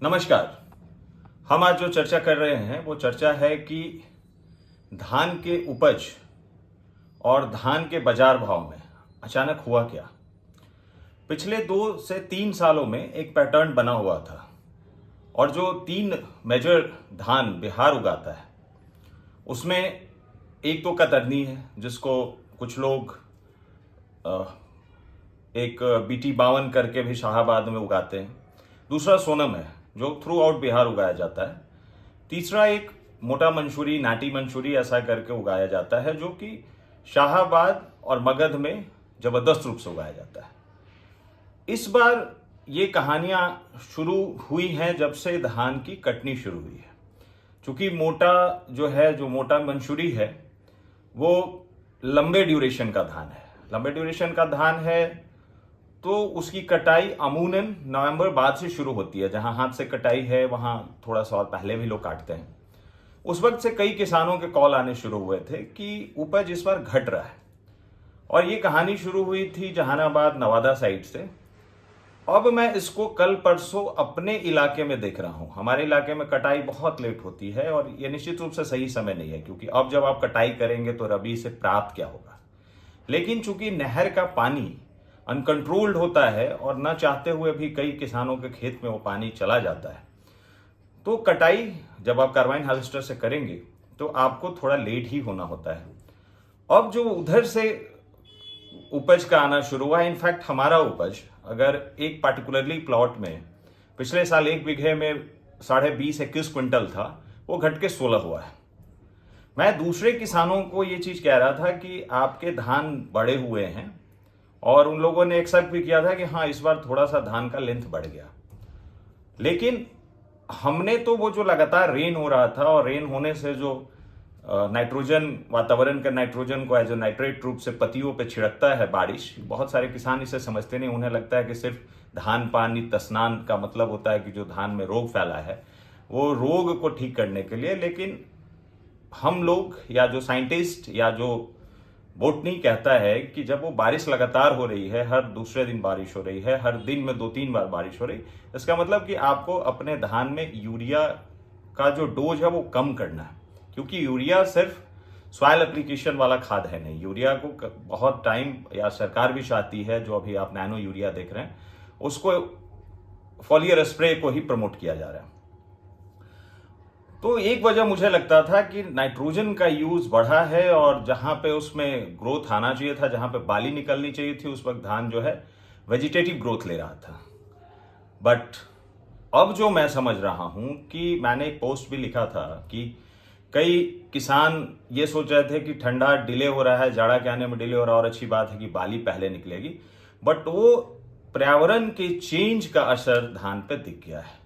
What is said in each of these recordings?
नमस्कार। हम आज जो चर्चा कर रहे हैं वो चर्चा है कि धान के उपज और धान के बाजार भाव में अचानक हुआ क्या। पिछले 2 से 3 सालों में एक पैटर्न बना हुआ था और जो 3 मेजर धान बिहार उगाता है उसमें एक तो कतरनी है जिसको कुछ लोग एक BT 52 करके भी शाहाबाद में उगाते हैं। दूसरा सोनम है जो थ्रू आउट बिहार उगाया जाता है। तीसरा एक मोटा मंसूरी, नाटी मंसूरी ऐसा करके उगाया जाता है जो कि शाहाबाद और मगध में जबरदस्त रूप से उगाया जाता है। इस बार ये कहानियां शुरू हुई हैं जब से धान की कटनी शुरू हुई है। चूंकि जो मोटा मंसूरी है वो लंबे ड्यूरेशन का धान है। लंबे ड्यूरेशन का धान है तो उसकी कटाई अमूमन नवंबर बाद से शुरू होती है। जहां हाथ से कटाई है वहां थोड़ा सा और पहले भी लोग काटते हैं। उस वक्त से कई किसानों के कॉल आने शुरू हुए थे कि उपज इस बार घट रहा है और ये कहानी शुरू हुई थी जहानाबाद नवादा साइड से। अब मैं इसको कल परसों अपने इलाके में देख रहा हूं। हमारे इलाके में कटाई बहुत लेट होती है और ये निश्चित रूप से सही समय नहीं है, क्योंकि अब जब आप कटाई करेंगे तो रबी से प्राप्त क्या होगा। लेकिन चूंकि नहर का पानी अनकंट्रोल्ड होता है और न चाहते हुए भी कई किसानों के खेत में वो पानी चला जाता है, तो कटाई जब आप कार्बाइन हार्वेस्टर से करेंगे तो आपको थोड़ा लेट ही होना होता है। अब जो उधर से उपज का आना शुरू हुआ है, इनफैक्ट हमारा उपज अगर एक पार्टिकुलरली प्लॉट में पिछले साल 1 बीघे में 20.5-21 क्विंटल था, वो घट के 16 हुआ है। मैं दूसरे किसानों को ये चीज कह रहा था कि आपके धान बड़े हुए हैं और उन लोगों ने एक्सेप्ट भी किया था कि हाँ इस बार थोड़ा सा धान का लेंथ बढ़ गया। लेकिन हमने तो वो जो लगातार रेन हो रहा था और रेन होने से जो नाइट्रोजन, वातावरण के नाइट्रोजन को एज ए नाइट्रेट रूप से पत्तियों पे छिड़कता है बारिश, बहुत सारे किसान इसे समझते नहीं। उन्हें लगता है कि सिर्फ धान पानी तस्नान का मतलब होता है कि जो धान में रोग फैला है वो रोग को ठीक करने के लिए। लेकिन हम लोग या जो साइंटिस्ट या जो बोटनी कहता है कि जब वो बारिश लगातार हो रही है, हर दूसरे दिन बारिश हो रही है, हर दिन में 2-3 बार बारिश हो रही, इसका मतलब कि आपको अपने धान में यूरिया का जो डोज है वो कम करना है। क्योंकि यूरिया सिर्फ सॉइल एप्लीकेशन वाला खाद है नहीं। यूरिया को बहुत टाइम या सरकार भी चाहती है, जो अभी आप नैनो यूरिया देख रहे हैं उसको फॉलियर स्प्रे को ही प्रमोट किया जा रहा है। तो एक वजह मुझे लगता था कि नाइट्रोजन का यूज बढ़ा है और जहां पे उसमें ग्रोथ आना चाहिए था, जहां पे बाली निकलनी चाहिए थी, उस वक्त धान जो है वेजिटेटिव ग्रोथ ले रहा था। बट अब जो मैं समझ रहा हूं कि मैंने एक पोस्ट भी लिखा था कि कई किसान ये सोच रहे थे कि ठंडा डिले हो रहा है, जाड़ा के आने में डिले हो रहा है और अच्छी बात है कि बाली पहले निकलेगी। बट वो पर्यावरण के चेंज का असर धान पे दिख गया है।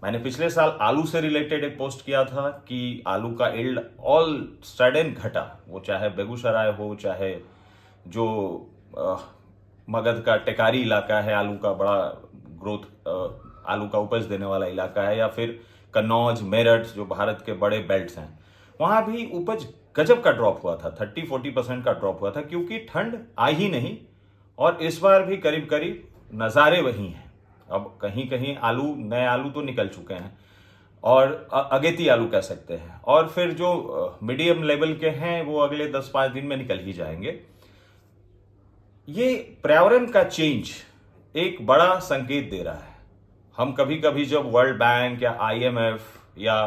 मैंने पिछले साल आलू से रिलेटेड एक पोस्ट किया था कि आलू का यील्ड ऑल सडन घटा, वो चाहे बेगूसराय हो, चाहे जो मगध का टेकारी इलाका है, आलू का बड़ा ग्रोथ, आलू का उपज देने वाला इलाका है, या फिर कन्नौज, मेरठ जो भारत के बड़े बेल्ट्स हैं, वहां भी उपज गजब का ड्रॉप हुआ था। 30-40% का ड्रॉप हुआ था क्योंकि ठंड आई ही नहीं। और इस बार भी करीब करीब नजारे वही हैं। अब कहीं कहीं नए आलू तो निकल चुके हैं और अगेती आलू कह सकते हैं, और फिर जो मीडियम लेवल के हैं वो अगले 10-5 दिन में निकल ही जाएंगे। ये पर्यावरण का चेंज एक बड़ा संकेत दे रहा है। हम कभी कभी जब वर्ल्ड बैंक या IMF या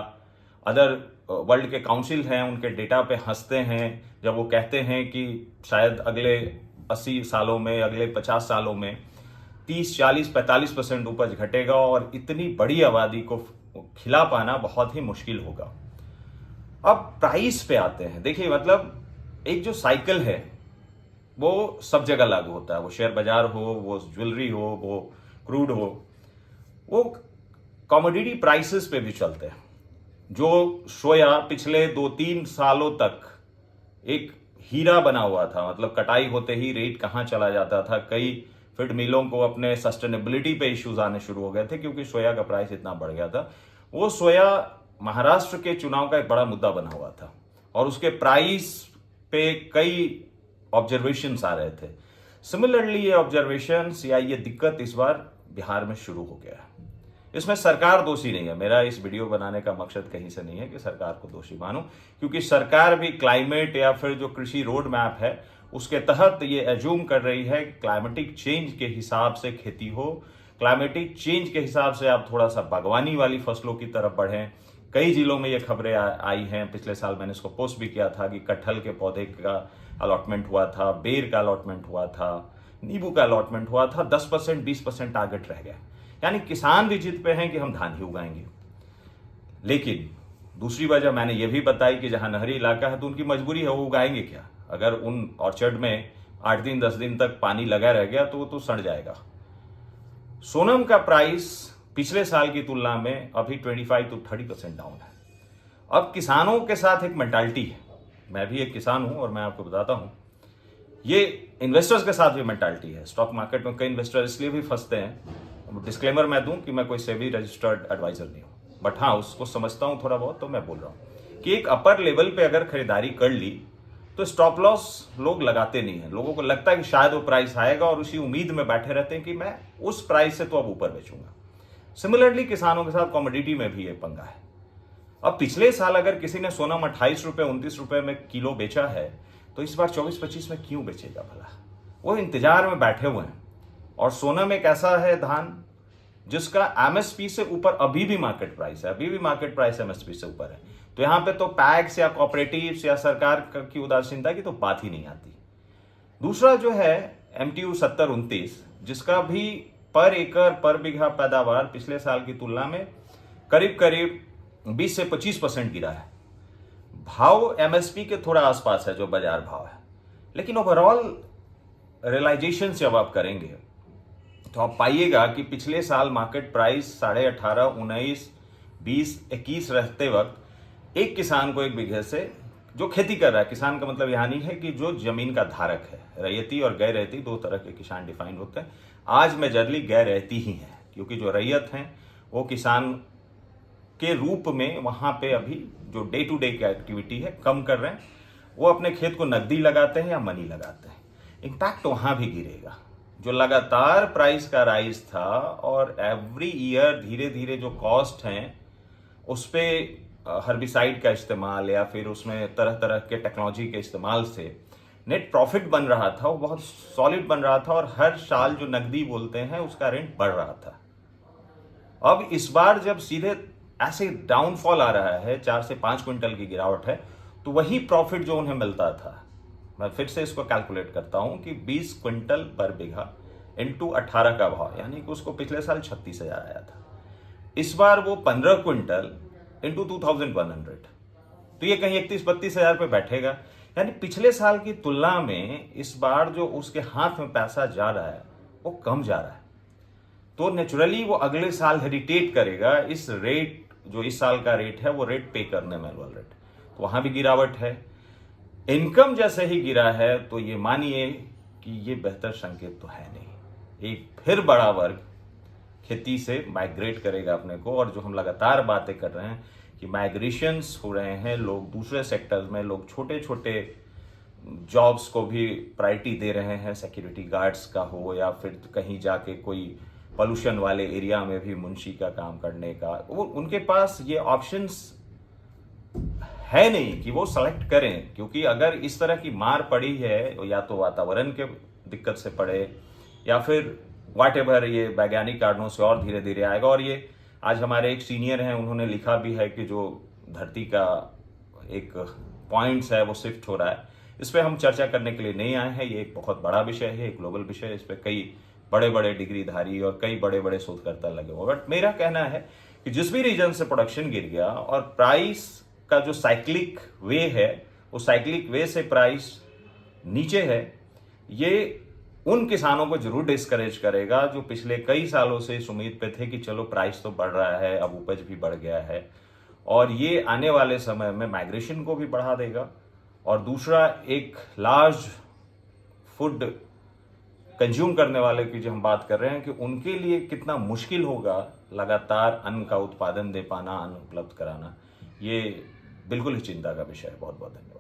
अदर वर्ल्ड के काउंसिल हैं उनके डेटा पे हंसते हैं, जब वो कहते हैं कि शायद अगले 80 सालों में, अगले 50 सालों में 30-40-45% उपज घटेगा और इतनी बड़ी आबादी को खिला पाना बहुत ही मुश्किल होगा। अब प्राइस पे आते हैं। देखिए, मतलब एक जो साइकिल है वो सब जगह लागू होता है। वो शेयर बाजार हो, वो ज्वेलरी हो, वो क्रूड हो, वो कमोडिटी प्राइसेस पे भी चलते हैं। जो सोया पिछले 2-3 सालों तक एक हीरा बना हुआ था, मतलब कटाई होते ही रेट कहां चला जाता था। कई फीड मिलों को अपने सस्टेनेबिलिटी पे इश्यूज आने शुरू हो गए थे क्योंकि सोया का प्राइस इतना बढ़ गया था। वो सोया महाराष्ट्र के चुनाव का एक बड़ा मुद्दा बना हुआ था और उसके प्राइस पे कई ऑब्जर्वेशंस आ रहे थे। सिमिलरली ये ऑब्जर्वेशंस या ये दिक्कत इस बार बिहार में शुरू हो गया है। इसमें सरकार दोषी नहीं है। मेरा इस वीडियो बनाने का मकसद कहीं से नहीं है कि सरकार को दोषी मानूं, क्योंकि सरकार भी क्लाइमेट या फिर जो कृषि रोड मैप है उसके तहत ये एज्यूम कर रही है कि क्लाइमेटिक चेंज के हिसाब से खेती हो, क्लाइमेटिक चेंज के हिसाब से आप थोड़ा सा बागवानी वाली फसलों की तरफ बढ़ें। कई जिलों में ये खबरें आई हैं, पिछले साल मैंने इसको पोस्ट भी किया था कि कटहल के पौधे का अलॉटमेंट हुआ था, बेर का अलॉटमेंट हुआ था, नींबू का अलॉटमेंट हुआ था, 10% 20% टारगेट रह गया। यानी किसान भी जिद पे हैं कि हम धान ही उगाएंगे। लेकिन दूसरी वजह मैंने ये भी बताई कि जहां नहरी इलाका है तो उनकी मजबूरी है, वो उगाएंगे क्या? अगर उन ऑर्चर्ड में 8 दिन 10 दिन तक पानी लगा रह गया तो वो तो सड़ जाएगा। सोनम का प्राइस पिछले साल की तुलना में अभी 25 to 30% डाउन है। अब किसानों के साथ एक मेंटालिटी है, मैं भी एक किसान हूं और मैं आपको बताता हूं, ये इन्वेस्टर्स के साथ भी मेंटालिटी है। स्टॉक मार्केट में कई इन्वेस्टर इसलिए भी फंसते हैं, डिस्क्लेमर मैं दूं कि मैं कोई सेबी रजिस्टर्ड एडवाइजर नहीं हूं, बट हाँ उसको समझता हूं थोड़ा बहुत, तो मैं बोल रहा हूं कि एक अपर लेवल पे अगर खरीदारी कर ली तो स्टॉप लॉस लोग लगाते नहीं है। लोगों को लगता है कि शायद वो प्राइस आएगा और उसी उम्मीद में बैठे रहते हैं कि मैं उस प्राइस से तो अब ऊपर बेचूंगा। सिमिलरली किसानों के साथ कमोडिटी में भी ये पंगा है। अब पिछले साल अगर किसी ने सोनम 28 रुपए 29 रुपए में किलो बेचा है तो इस बार 24-25 में क्यों बेचेगा भला? वो इंतजार में बैठे हुए हैं। और सोनम एक ऐसा है धान जिसका एमएसपी से ऊपर अभी भी मार्केट प्राइस है, अभी भी मार्केट प्राइस एमएसपी से ऊपर है। तो यहां पे तो पैक्स या कॉपरेटिव्स या सरकार की उदासीनता की तो बात ही नहीं आती। दूसरा जो है MTU 70-29 जिसका भी पर एकड़ पर बीघा पैदावार पिछले साल की तुलना में करीब करीब 20 से 25% गिरा है। भाव एमएसपी के थोड़ा आसपास है जो बाजार भाव है, लेकिन ओवरऑल रियलाइजेशन जब आप करेंगे तो आप पाइएगा कि पिछले साल मार्केट प्राइस 18.5, 19, 20, 21 रहते वक्त एक किसान को एक बीघे से जो खेती कर रहा है, किसान का मतलब यहां नहीं है कि जो जमीन का धारक है, रैयती और गैर रैयती दो तरह के किसान डिफाइन होते हैं। आज मेजरली गैर रैयती ही है, क्योंकि जो रैयत हैं वो किसान के रूप में वहां पे अभी जो डे टू डे की एक्टिविटी है कम कर रहे हैं। वो अपने खेत को नकदी लगाते हैं या मनी लगाते हैं। इम्पैक्ट वहां भी गिरेगा। जो लगातार प्राइस का राइज था और एवरी ईयर धीरे धीरे जो कॉस्ट हैं उस पर हर्बिसाइड का इस्तेमाल या फिर उसमें तरह तरह के टेक्नोलॉजी के इस्तेमाल से नेट प्रॉफिट बन रहा था, वो बहुत सॉलिड बन रहा था और हर साल जो नकदी बोलते हैं उसका रेंट बढ़ रहा था। अब इस बार जब सीधे ऐसे डाउनफॉल आ रहा है, 4 से 5 क्विंटल की गिरावट है, तो वही प्रॉफिट जो उन्हें मिलता था, मैं फिर से इसको कैलकुलेट करता हूं कि 20 क्विंटल पर बीघा इंटू 18 का भाव, यानी कि उसको पिछले साल 36,000 आया था। इस बार वो 15 क्विंटल इंटू 2100, तो ये कहीं 31-32 हजार पे बैठेगा। यानी पिछले साल की तुलना में इस बार जो उसके हाथ में पैसा जा रहा है वो कम जा रहा है, तो नेचुरली वो अगले साल हेरिटेट करेगा इस रेट, जो इस साल का रेट है वो रेट पे करने में, एनुअल रेट, तो वहां भी गिरावट है। इनकम जैसे ही गिरा है तो ये मानिए कि ये बेहतर संकेत तो है नहीं। एक फिर बड़ा वर्ग खेती से माइग्रेट करेगा अपने को, और जो हम लगातार बातें कर रहे हैं कि माइग्रेशंस हो रहे हैं, लोग दूसरे सेक्टर्स में, लोग छोटे छोटे जॉब्स को भी प्रायोरिटी दे रहे हैं, सिक्योरिटी गार्ड्स का हो या फिर कहीं जाके कोई पोल्यूशन वाले एरिया में भी मुंशी का काम करने का, वो उनके पास ये ऑप्शंस है नहीं कि वो सेलेक्ट करें। क्योंकि अगर इस तरह की मार पड़ी है, या तो वातावरण के दिक्कत से पड़े या फिर व्हाटएवर, ये वैज्ञानिक कारणों से और धीरे धीरे आएगा। और ये आज हमारे एक सीनियर हैं, उन्होंने लिखा भी है कि जो धरती का एक पॉइंट्स है वो शिफ्ट हो रहा है। इस पर हम चर्चा करने के लिए नहीं आए हैं, ये एक बहुत बड़ा विषय है, एक ग्लोबल विषय है, इस पर कई बड़े बड़े डिग्रीधारी और कई बड़े बड़े शोधकर्ता लगे हुए। बट मेरा कहना है कि जिस भी रीजन से प्रोडक्शन गिर गया और प्राइस का जो साइक्लिक वे है, उस साइक्लिक वे से प्राइस नीचे है, ये उन किसानों को जरूर डिस्करेज करेगा जो पिछले कई सालों से इस उम्मीद पे थे कि चलो प्राइस तो बढ़ रहा है, अब उपज भी बढ़ गया है, और ये आने वाले समय में माइग्रेशन को भी बढ़ा देगा। और दूसरा, एक लार्ज फूड कंज्यूम करने वाले की जो हम बात कर रहे हैं कि उनके लिए कितना मुश्किल होगा लगातार अन्न का उत्पादन दे पाना, अन्न उपलब्ध कराना, ये बिल्कुल ही चिंता का विषय है। बहुत बहुत धन्यवाद।